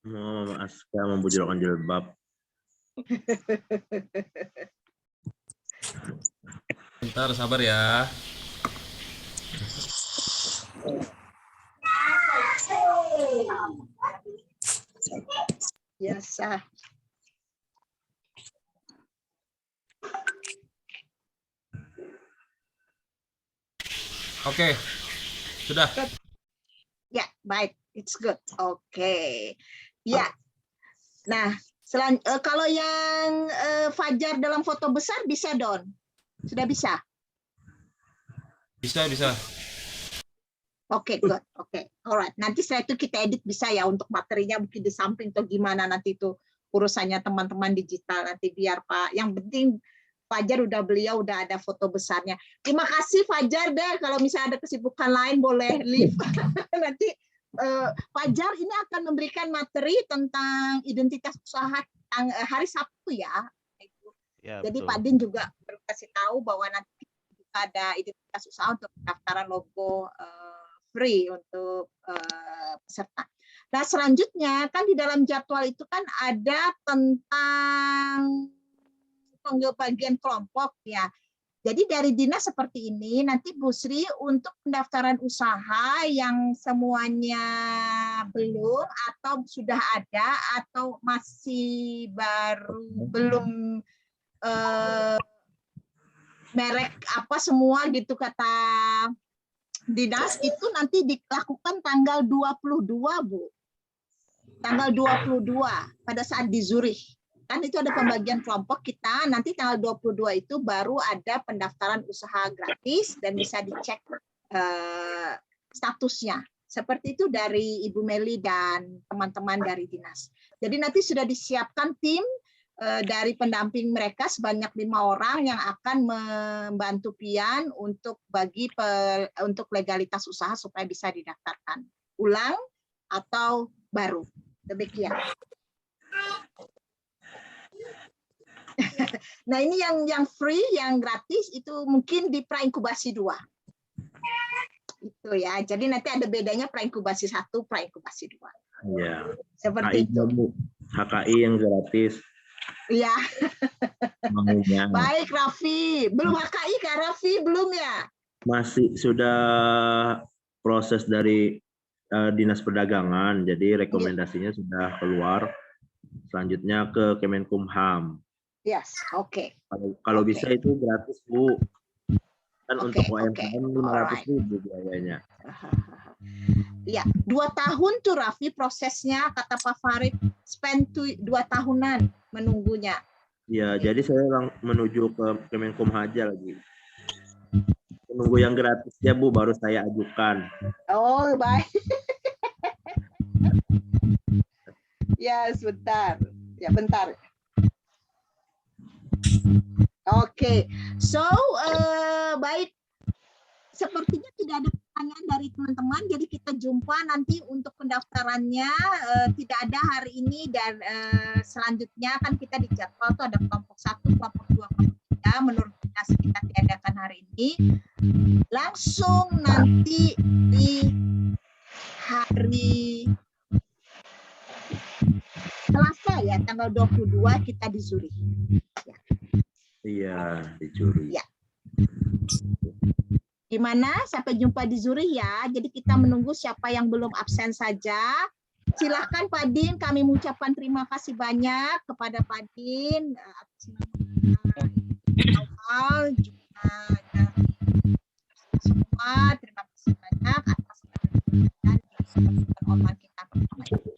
Mama Aska membujurkan jilbab. Bentar, sabar ya. Biasa. Oke, sudah. Ya, baik. It's good. Oke. Ya. Nah, kalau yang Fajar dalam foto besar bisa Don? Sudah bisa? Bisa, bisa. Oke, good. Oke, alright. Nanti setelah itu kita edit bisa ya untuk materinya mungkin di samping atau gimana nanti itu urusannya teman-teman digital nanti biar Pak. Yang penting Fajar beliau udah ada foto besarnya. Terima kasih Fajar deh. Kalau misalnya ada kesibukan lain boleh leave. Nanti Fajar ini akan memberikan materi tentang identitas usaha hari Sabtu ya. Ya, jadi betul. Pak Din juga kasih tahu bahwa nanti ada identitas usaha untuk pendaftaran logo free untuk peserta. Nah selanjutnya kan di dalam jadwal itu kan ada tentang pembagian kelompok ya. Jadi dari dinas seperti ini nanti Bu Sri untuk pendaftaran usaha yang semuanya belum atau sudah ada atau masih baru belum merek apa semua gitu kata dinas itu nanti dilakukan tanggal 22 Bu. tanggal 22 pada saat di Zurich. Kan itu ada pembagian kelompok kita, nanti tanggal 22 itu baru ada pendaftaran usaha gratis dan bisa dicek statusnya. Seperti itu dari Ibu Meli dan teman-teman dari dinas. Jadi nanti sudah disiapkan tim dari pendamping mereka sebanyak 5 orang yang akan membantu Pian untuk untuk legalitas usaha supaya bisa didaftarkan ulang atau baru. Demikian. Nah, ini yang free, yang gratis itu mungkin di prainkubasi 2. Itu ya. Jadi nanti ada bedanya prainkubasi 1, prainkubasi 2. Iya. Seperti HKI, itu. Bu. HKI yang gratis. Iya. Maunya. Baik, Raffi. Belum HKI Kak Raffi? Belum ya? Masih sudah proses dari Dinas Perdagangan, jadi rekomendasinya sudah keluar. Selanjutnya ke Kemenkumham. Yes, oke. Kalau Oke. bisa itu gratis, Bu. Kan Oke, untuk UMKM oke. 500.000 biayanya. Ya, 2 tahun tuh Raffi prosesnya, kata Pak Farid, spend 2 tahunan menunggunya. Ya, jadi saya menuju ke Kemenkumham aja lagi. Menunggu yang gratis ya, Bu, baru saya ajukan. Oh, baik. Ya, sebentar. Ya, bentar. Oke. So, baik. Sepertinya tidak ada pertanyaan dari teman-teman, jadi kita jumpa nanti untuk pendaftarannya. Tidak ada hari ini dan selanjutnya kan kita di jadwal tuh ada kelompok 1, kelompok 2, kelompok 3. Menurut kita kita tiadakan hari ini. Langsung nanti di hari Selasa ya, tanggal 22 kita di Zurich. Iya, dicuri. Ya. Gimana? Sampai jumpa di Zurich ya. Jadi kita menunggu siapa yang belum absen saja. Silahkan Pak Din, kami mengucapkan terima kasih banyak kepada Pak Din atas nama awal juga dari semua. Terima kasih banyak atas penonton online kita pertama ini.